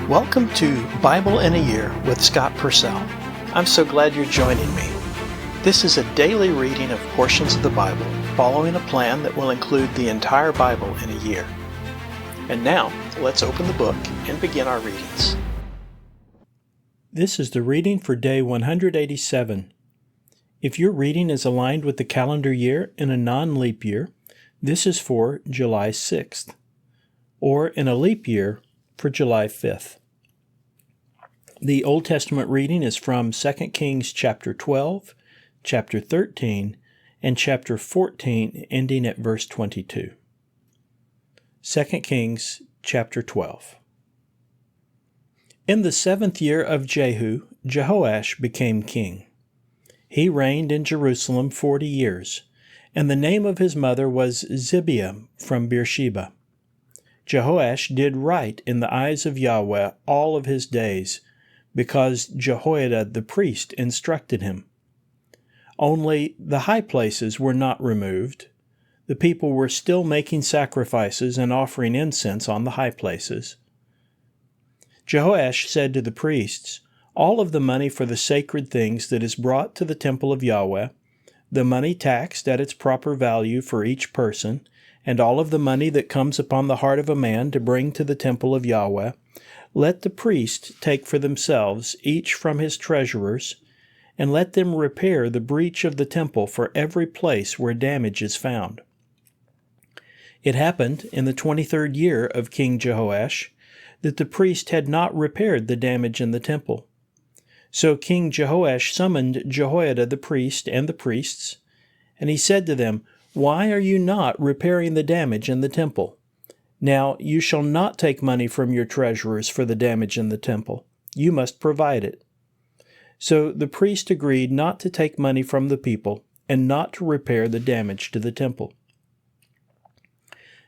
Welcome to Bible in a Year with Scott Purcell. I'm so glad you're joining me. This is a daily reading of portions of the Bible, following a plan that will include the entire Bible in a year. And now, let's open the book and begin our readings. This is the reading for day 187. If your reading is aligned with the calendar year in a non-leap year, this is for July 6th, or in a leap year for July 5th. The Old Testament reading is from 2 Kings chapter 12, chapter 13, and chapter 14, ending at verse 22. 2 Kings chapter 12. In the 7th year of Jehu, Joash became king. He reigned in Jerusalem 40 years, and the name of his mother was Zibiah from Beersheba. Joash did right in the eyes of Yahweh all of his days, because Jehoiada the priest instructed him. Only the high places were not removed. The people were still making sacrifices and offering incense on the high places. Joash said to the priests, "All of the money for the sacred things that is brought to the temple of Yahweh, the money taxed at its proper value for each person, and all of the money that comes upon the heart of a man to bring to the temple of Yahweh, let the priest take for themselves, each from his treasurers, and let them repair the breach of the temple for every place where damage is found." It happened in the 23rd year of King Joash that the priest had not repaired the damage in the temple. So King Joash summoned Jehoiada the priest and the priests, and he said to them, "Why are you not repairing the damage in the temple? Now you shall not take money from your treasurers for the damage in the temple. You must provide it." So the priest agreed not to take money from the people and not to repair the damage to the temple.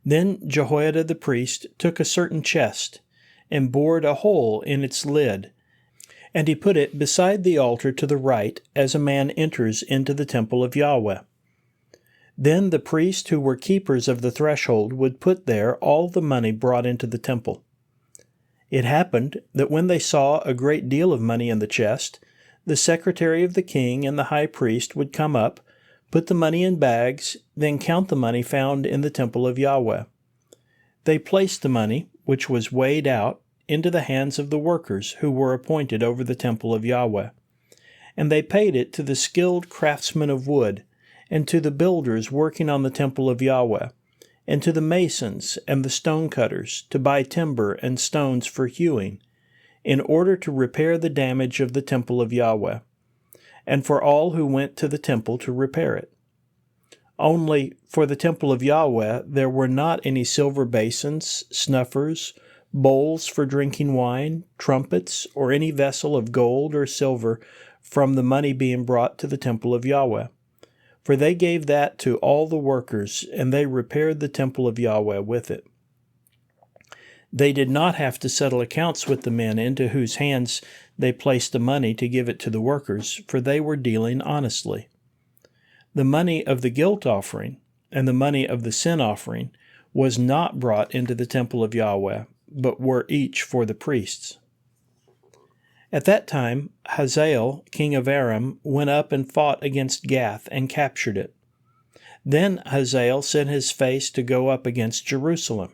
Then Jehoiada the priest took a certain chest and bored a hole in its lid, and he put it beside the altar to the right as a man enters into the temple of Yahweh. Then the priests who were keepers of the threshold would put there all the money brought into the temple. It happened that when they saw a great deal of money in the chest, the secretary of the king and the high priest would come up, put the money in bags, then count the money found in the temple of Yahweh. They placed the money, which was weighed out, into the hands of the workers who were appointed over the temple of Yahweh, and they paid it to the skilled craftsmen of wood, and to the builders working on the temple of Yahweh, and to the masons and the stone cutters to buy timber and stones for hewing, in order to repair the damage of the temple of Yahweh, and for all who went to the temple to repair it. Only for the temple of Yahweh there were not any silver basins, snuffers, bowls for drinking wine, trumpets, or any vessel of gold or silver from the money being brought to the temple of Yahweh. For they gave that to all the workers, and they repaired the temple of Yahweh with it. They did not have to settle accounts with the men into whose hands they placed the money to give it to the workers, for they were dealing honestly. The money of the guilt offering and the money of the sin offering was not brought into the temple of Yahweh, but were each for the priests. At that time, Hazael, king of Aram, went up and fought against Gath and captured it. Then Hazael set his face to go up against Jerusalem.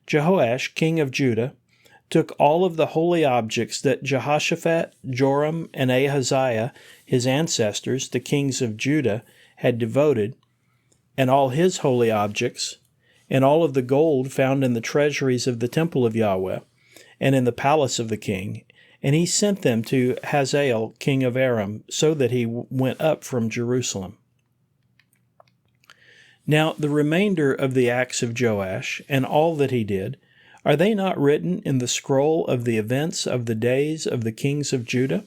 Jehoash, king of Judah, took all of the holy objects that Jehoshaphat, Joram, and Ahaziah, his ancestors, the kings of Judah, had devoted, and all his holy objects, and all of the gold found in the treasuries of the temple of Yahweh, and in the palace of the king, and he sent them to Hazael, king of Aram, so that he went up from Jerusalem. Now the remainder of the acts of Joash, and all that he did, are they not written in the scroll of the events of the days of the kings of Judah?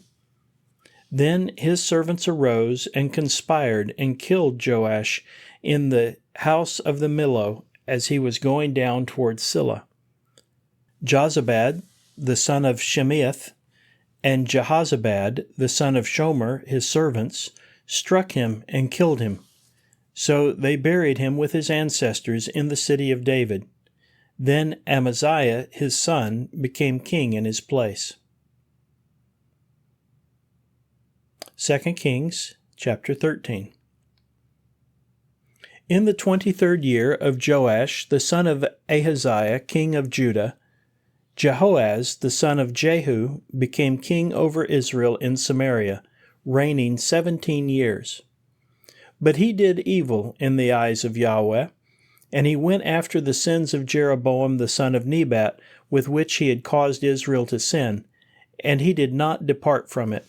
Then his servants arose and conspired and killed Joash in the house of the Millo as he was going down toward Silla. Jozabad, the son of Shemiath, and Jehozabad, the son of Shomer, his servants, struck him and killed him. So they buried him with his ancestors in the city of David. Then Amaziah his son became king in his place. 2 Kings chapter 13. In the 23rd year of Joash the son of Ahaziah king of Judah, Jehoaz the son of Jehu became king over Israel in Samaria, reigning 17 years. But he did evil in the eyes of Yahweh, and he went after the sins of Jeroboam the son of Nebat, with which he had caused Israel to sin, and he did not depart from it.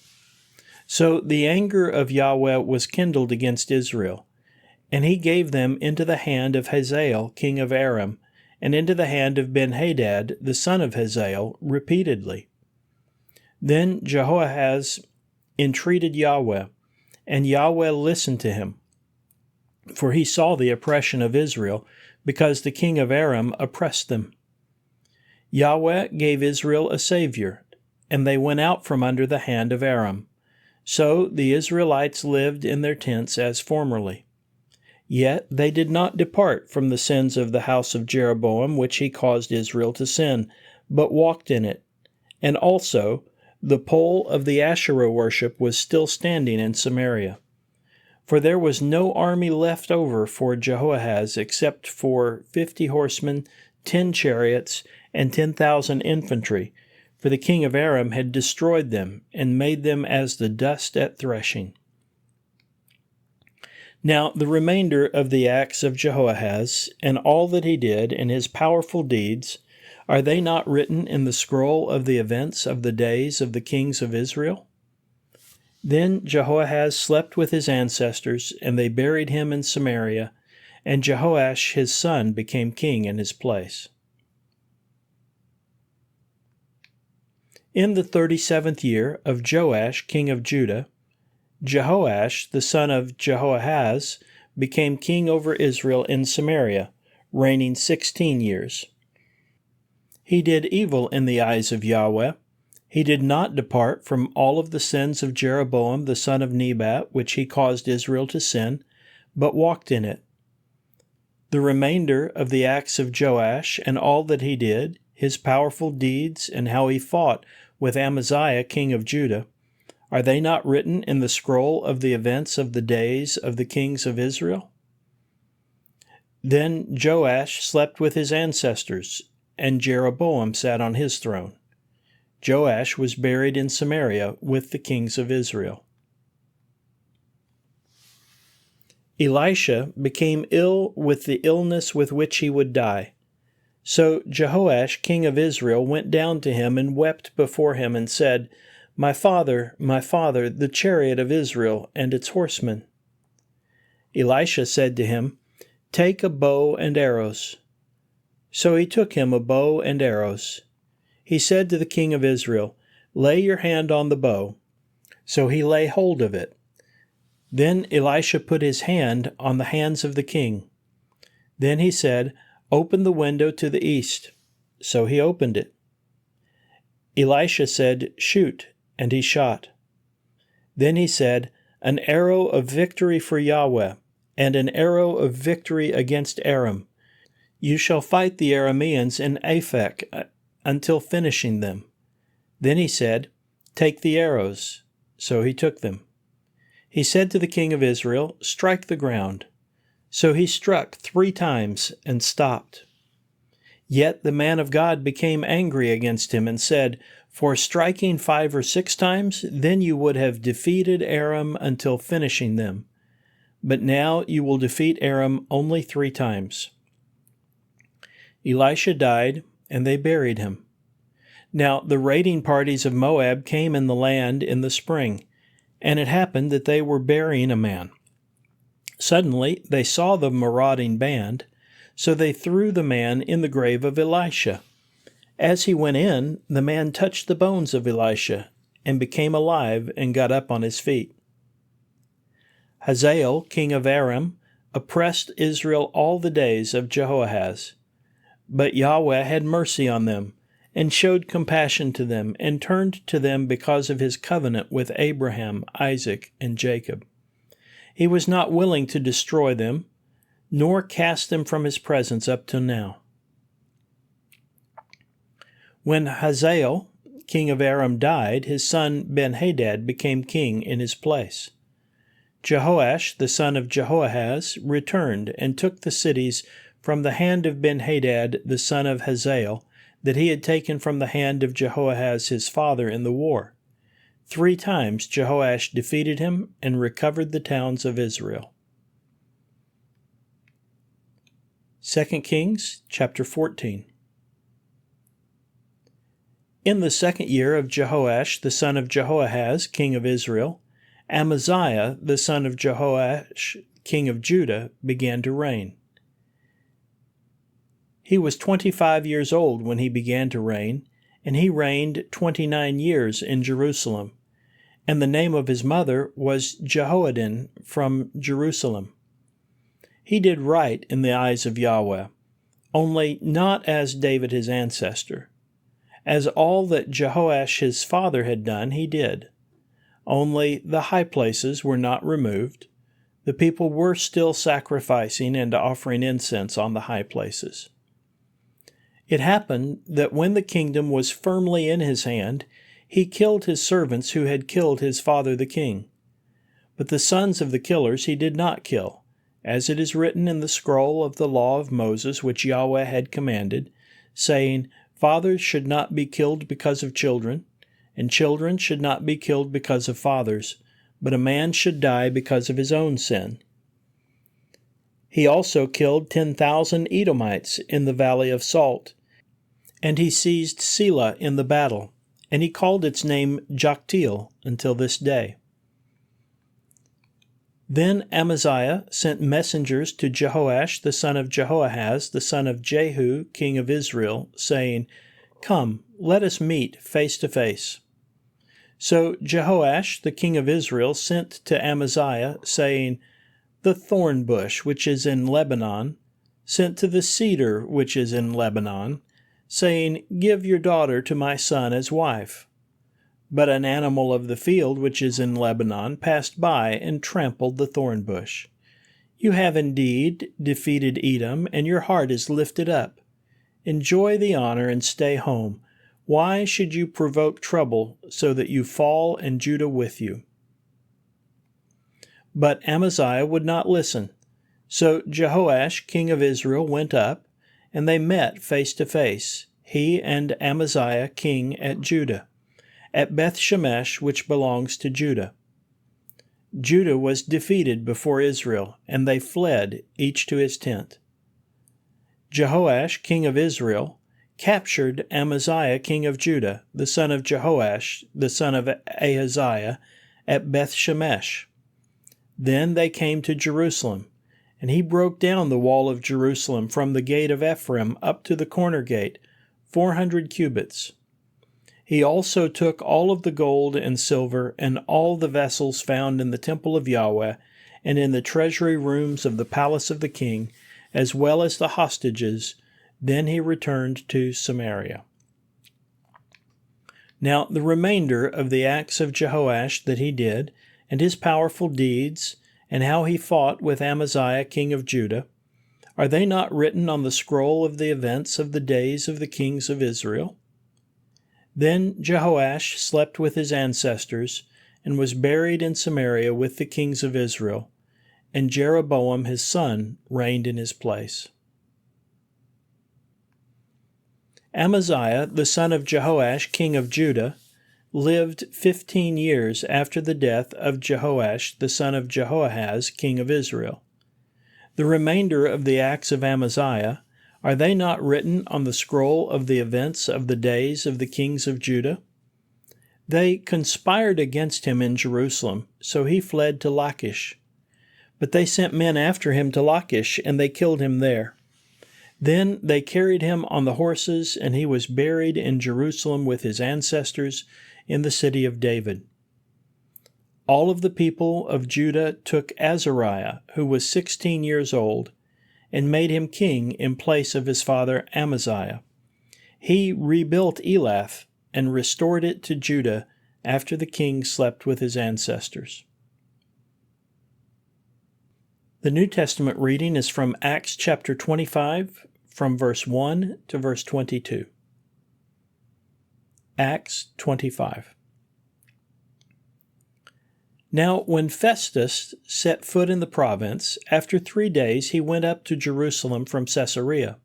So the anger of Yahweh was kindled against Israel, and he gave them into the hand of Hazael king of Aram, and into the hand of Ben-Hadad the son of Hazael repeatedly. Then Jehoahaz entreated Yahweh, and Yahweh listened to him, for he saw the oppression of Israel, because the king of Aram oppressed them. Yahweh gave Israel a savior, and they went out from under the hand of Aram. So the Israelites lived in their tents as formerly. Yet they did not depart from the sins of the house of Jeroboam, which he caused Israel to sin, but walked in it. And also the pole of the Asherah worship was still standing in Samaria. For there was no army left over for Jehoahaz except for 50 horsemen, 10 chariots, and 10,000 infantry, for the king of Aram had destroyed them and made them as the dust at threshing. Now the remainder of the acts of Jehoahaz, and all that he did, and his powerful deeds, are they not written in the scroll of the events of the days of the kings of Israel? Then Jehoahaz slept with his ancestors, and they buried him in Samaria, and Jehoash his son became king in his place. In the 37th year of Joash king of Judah, Jehoash the son of Jehoahaz became king over Israel in Samaria, reigning 16 years. He did evil in the eyes of Yahweh. He did not depart from all of the sins of Jeroboam the son of Nebat, which he caused Israel to sin, but walked in it. The remainder of the acts of Joash, and all that he did, his powerful deeds, and how he fought with Amaziah king of Judah, are they not written in the scroll of the events of the days of the kings of Israel? Then Joash slept with his ancestors, and Jeroboam sat on his throne. Joash was buried in Samaria with the kings of Israel. Elisha became ill with the illness with which he would die. So Jehoash, king of Israel, went down to him and wept before him and said, my father, the chariot of Israel and its horsemen." Elisha said to him, "Take a bow and arrows." So he took him a bow and arrows. He said to the king of Israel, "Lay your hand on the bow." So he lay hold of it. Then Elisha put his hand on the hands of the king. Then he said, "Open the window to the east." So he opened it. Elisha said, "Shoot," and he shot. Then he said, "An arrow of victory for Yahweh, and an arrow of victory against Aram. You shall fight the Arameans in Aphek until finishing them." Then he said, "Take the arrows." So he took them. He said to the king of Israel, "Strike the ground." So he struck 3 times and stopped. Yet the man of God became angry against him and said, "For striking 5 or 6 times, then you would have defeated Aram until finishing them. But now you will defeat Aram only 3 times. Elisha died, and they buried him. Now the raiding parties of Moab came in the land in the spring, and it happened that they were burying a man. Suddenly they saw the marauding band, so they threw the man in the grave of Elisha. As he went in, the man touched the bones of Elisha, and became alive and got up on his feet. Hazael, king of Aram, oppressed Israel all the days of Jehoahaz. But Yahweh had mercy on them, and showed compassion to them, and turned to them because of his covenant with Abraham, Isaac, and Jacob. He was not willing to destroy them, nor cast them from his presence up to now. When Hazael, king of Aram, died, his son Ben-Hadad became king in his place. Joash, the son of Jehoahaz, returned and took the cities from the hand of Ben-Hadad, the son of Hazael, that he had taken from the hand of Jehoahaz his father in the war. 3 times Joash defeated him and recovered the towns of Israel. 2 Kings chapter 14. In the 2nd year of Jehoash, the son of Jehoahaz, king of Israel, Amaziah, the son of Joash, king of Judah, began to reign. He was 25 years old when he began to reign, and he reigned 29 years in Jerusalem. And the name of his mother was Jehoaddin from Jerusalem. He did right in the eyes of Yahweh, only not as David his ancestor. As all that Jehoash his father had done, he did. Only the high places were not removed. The people were still sacrificing and offering incense on the high places. It happened that when the kingdom was firmly in his hand, he killed his servants who had killed his father the king. But the sons of the killers he did not kill, as it is written in the scroll of the law of Moses which Yahweh had commanded, saying, Fathers should not be killed because of children, and children should not be killed because of fathers, but a man should die because of his own sin. He also killed 10,000 Edomites in the valley of Salt, and he seized Selah in the battle, and he called its name Joktiel until this day. Then Amaziah sent messengers to Jehoash the son of Jehoahaz, the son of Jehu, king of Israel, saying, Come, let us meet face to face. So Jehoash, the king of Israel, sent to Amaziah, saying, The thorn bush which is in Lebanon sent to the cedar which is in Lebanon, saying, Give your daughter to my son as wife. But an animal of the field which is in Lebanon passed by and trampled the thorn bush. You have indeed defeated Edom, and your heart is lifted up. Enjoy the honor and stay home. Why should you provoke trouble so that you fall and Judah with you? But Amaziah would not listen. So Jehoash, king of Israel, went up, and they met face to face, he and Amaziah, king at Judah, at Beth-Shemesh, which belongs to Judah. Judah was defeated before Israel, and they fled, each to his tent. Jehoash, king of Israel, captured Amaziah, king of Judah, the son of Jehoash, the son of Ahaziah, at Beth-Shemesh. Then they came to Jerusalem, and he broke down the wall of Jerusalem from the gate of Ephraim up to the corner gate, 400 cubits. He also took all of the gold and silver and all the vessels found in the temple of Yahweh and in the treasury rooms of the palace of the king, as well as the hostages. Then he returned to Samaria. Now the remainder of the acts of Jehoash that he did, and his powerful deeds, and how he fought with Amaziah king of Judah, are they not written on the scroll of the events of the days of the kings of Israel? Then Jehoash slept with his ancestors, and was buried in Samaria with the kings of Israel, and Jeroboam his son reigned in his place. Amaziah, the son of Jehoash, king of Judah, lived 15 years after the death of Jehoash, the son of Jehoahaz, king of Israel. The remainder of the acts of Amaziah, are they not written on the scroll of the events of the days of the kings of Judah? They conspired against him in Jerusalem, so he fled to Lachish. But they sent men after him to Lachish, and they killed him there. Then they carried him on the horses, and he was buried in Jerusalem with his ancestors in the city of David. All of the people of Judah took Azariah, who was 16 years old, and made him king in place of his father Amaziah. He rebuilt Elath and restored it to Judah after the king slept with his ancestors. The New Testament reading is from Acts chapter 25, from verse 1 to verse 22. Acts 25. Now when Festus set foot in the province, after 3 days he went up to Jerusalem from Caesarea.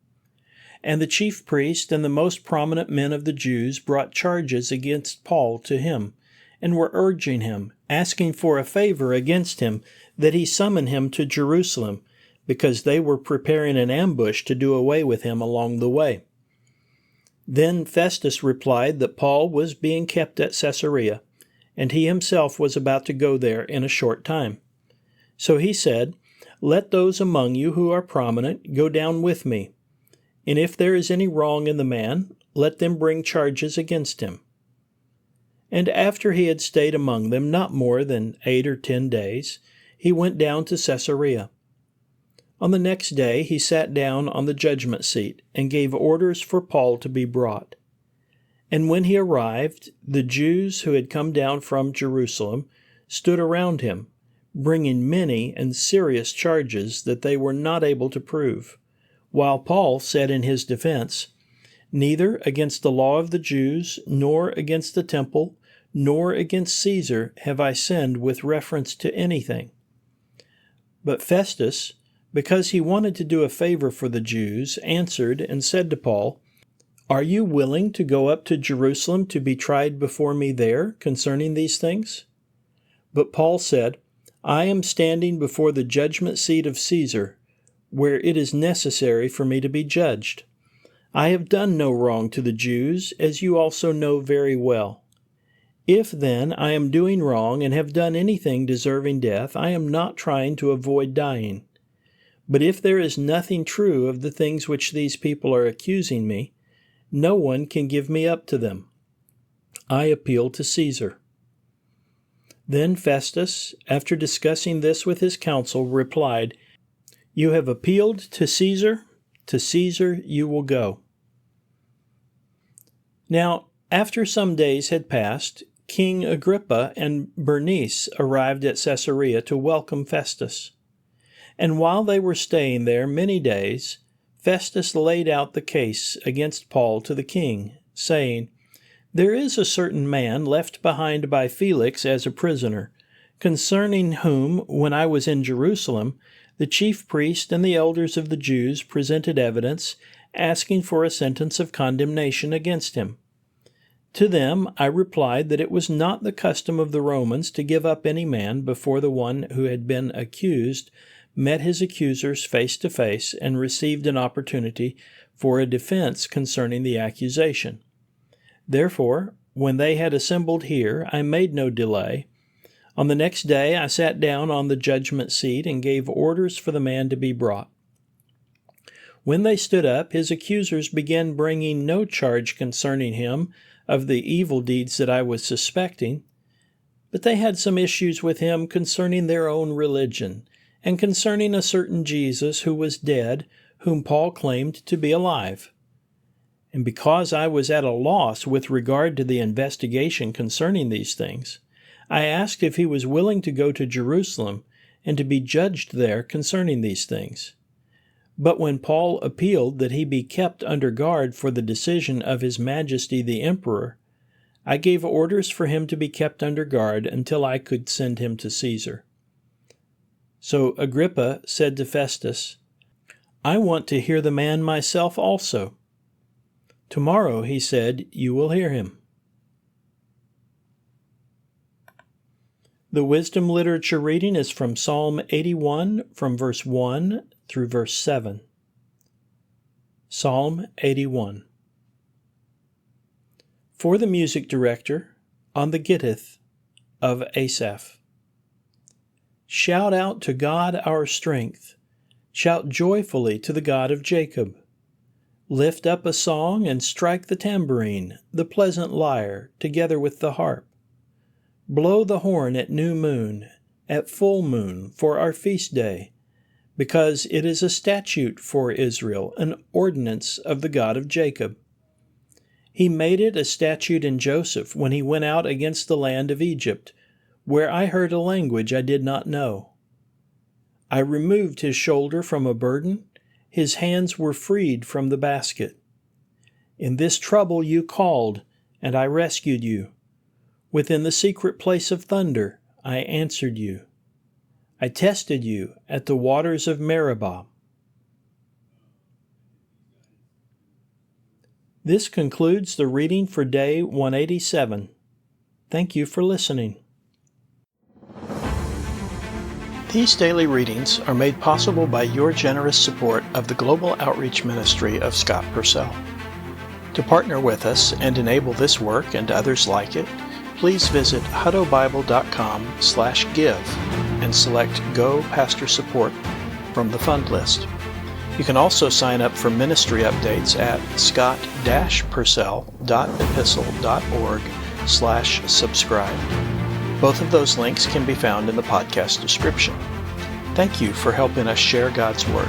And the chief priest and the most prominent men of the Jews brought charges against Paul to him, and were urging him, asking for a favor against him, that he summon him to Jerusalem, because they were preparing an ambush to do away with him along the way. Then Festus replied that Paul was being kept at Caesarea, and he himself was about to go there in a short time. So he said, "Let those among you who are prominent go down with me, and if there is any wrong in the man, let them bring charges against him." And after he had stayed among them not more than 8 or 10 days, he went down to Caesarea. On the next day he sat down on the judgment seat and gave orders for Paul to be brought. And when he arrived, the Jews who had come down from Jerusalem stood around him, bringing many and serious charges that they were not able to prove, while Paul said in his defense, "Neither against the law of the Jews, nor against the temple, nor against Caesar have I sinned with reference to anything." But Festus, because he wanted to do a favor for the Jews, answered and said to Paul, "Are you willing to go up to Jerusalem to be tried before me there concerning these things?" But Paul said, "I am standing before the judgment seat of Caesar, where it is necessary for me to be judged. I have done no wrong to the Jews, as you also know very well. If, then, I am doing wrong and have done anything deserving death, I am not trying to avoid dying. But if there is nothing true of the things which these people are accusing me, no one can give me up to them. I appeal to Caesar." Then Festus, after discussing this with his council, replied, "You have appealed to Caesar you will go." Now, after some days had passed, King Agrippa and Bernice arrived at Caesarea to welcome Festus. And while they were staying there many days, Festus laid out the case against Paul to the king, saying, "There is a certain man left behind by Felix as a prisoner, concerning whom, when I was in Jerusalem, the chief priest and the elders of the Jews presented evidence, asking for a sentence of condemnation against him. To them I replied that it was not the custom of the Romans to give up any man before the one who had been accused met his accusers face to face and received an opportunity for a defense concerning the accusation. Therefore, when they had assembled here, I made no delay. On the next day I sat down on the judgment seat and gave orders for the man to be brought. When they stood up, his accusers began bringing no charge concerning him of the evil deeds that I was suspecting, but they had some issues with him concerning their own religion, and concerning a certain Jesus who was dead, whom Paul claimed to be alive. And because I was at a loss with regard to the investigation concerning these things, I asked if he was willing to go to Jerusalem and to be judged there concerning these things. But when Paul appealed that he be kept under guard for the decision of His Majesty the Emperor, I gave orders for him to be kept under guard until I could send him to Caesar. So Agrippa said to Festus, "I want to hear the man myself also." "Tomorrow," he said, "you will hear him." The wisdom literature reading is from Psalm 81, from verse 1 through verse 7. Psalm 81. For the music director, on the Gittith of Asaph. Shout out to God our strength. Shout joyfully to the God of Jacob. Lift up a song and strike the tambourine, the pleasant lyre, together with the harp. Blow the horn at new moon, at full moon, for our feast day, because it is a statute for Israel, an ordinance of the God of Jacob. He made it a statute in Joseph when he went out against the land of Egypt, where I heard a language I did not know. I removed his shoulder from a burden, his hands were freed from the basket. In this trouble you called, and I rescued you. Within the secret place of thunder, I answered you. I tested you at the waters of Meribah. This concludes the reading for day 187. Thank you for listening. These daily readings are made possible by your generous support of the global outreach ministry of Scott Purcell. To partner with us and enable this work and others like it, please visit huttobible.com/give and select Go Pastor Support from the fund list. You can also sign up for ministry updates at scott-purcell.epistle.org/subscribe. Both of those links can be found in the podcast description. Thank you for helping us share God's Word.